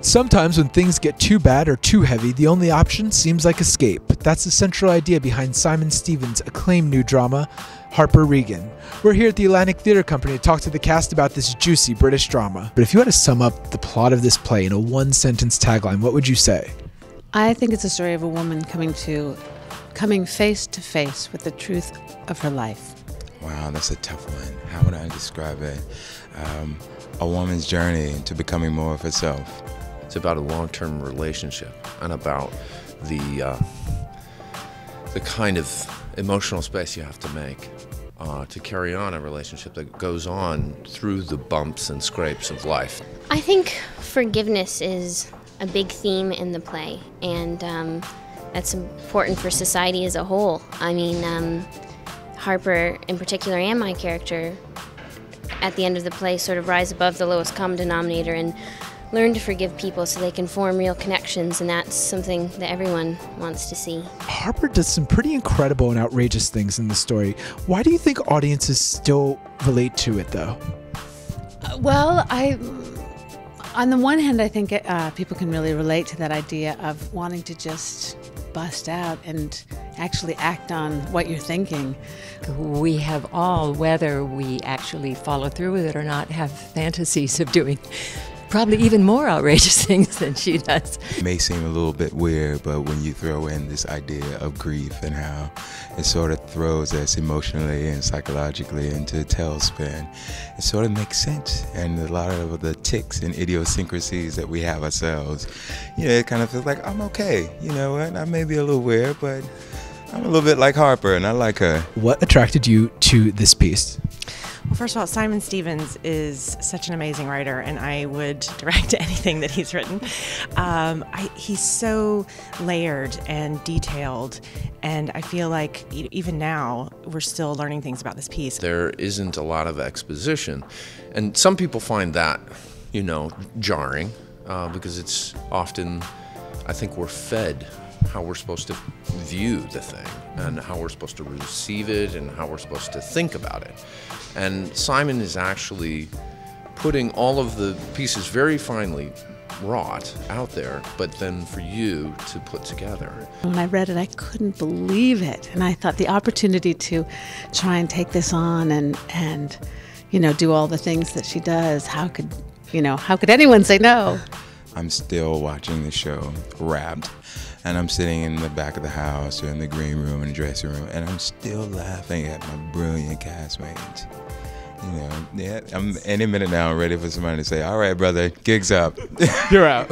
Sometimes when things get too bad or too heavy, the only option seems like escape. That's the central idea behind Simon Stevens' acclaimed new drama, Harper Regan. We're here at the Atlantic Theatre Company to talk to the cast about this juicy British drama. But if you had to sum up the plot of this play in a one-sentence tagline, what would you say? I think it's a story of a woman coming face to face with the truth of her life. Wow, that's a tough one. How would I describe it? A woman's journey to becoming more of herself. It's about a long-term relationship and about the kind of emotional space you have to make to carry on a relationship that goes on through the bumps and scrapes of life. I think forgiveness is a big theme in the play, and that's important for society as a whole. I mean, Harper in particular and my character at the end of the play sort of rise above the lowest common denominator and learn to forgive people so they can form real connections, and that's something that everyone wants to see. Harper does some pretty incredible and outrageous things in the story. Why do you think audiences still relate to it, though? On the one hand, I think people can really relate to that idea of wanting to just bust out and actually act on what you're thinking. We have all, whether we actually follow through with it or not, have fantasies of doing probably even more outrageous things than she does. It may seem a little bit weird, but when you throw in this idea of grief and how it sort of throws us emotionally and psychologically into a tailspin, it sort of makes sense. And a lot of the tics and idiosyncrasies that we have ourselves, it kind of feels like, I'm okay. You know what? I may be a little weird, but I'm a little bit like Harper, and I like her. What attracted you to this piece? Well, first of all, Simon Stevens is such an amazing writer, and I would direct anything that he's written. He's so layered and detailed, and I feel like even now we're still learning things about this piece. There isn't a lot of exposition, and some people find that, jarring, because it's often, I think we're fed how we're supposed to view the thing and how we're supposed to receive it and how we're supposed to think about it. And Simon is actually putting all of the pieces very finely wrought out there, but then for you to put together. When I read it, I couldn't believe it. And I thought the opportunity to try and take this on and do all the things that she does, how could anyone say no? I'm still watching the show, wrapped, and I'm sitting in the back of the house or in the green room, in the dressing room, and I'm still laughing at my brilliant castmates. I'm any minute now, I'm ready for somebody to say, all right, brother, gig's up. You're out.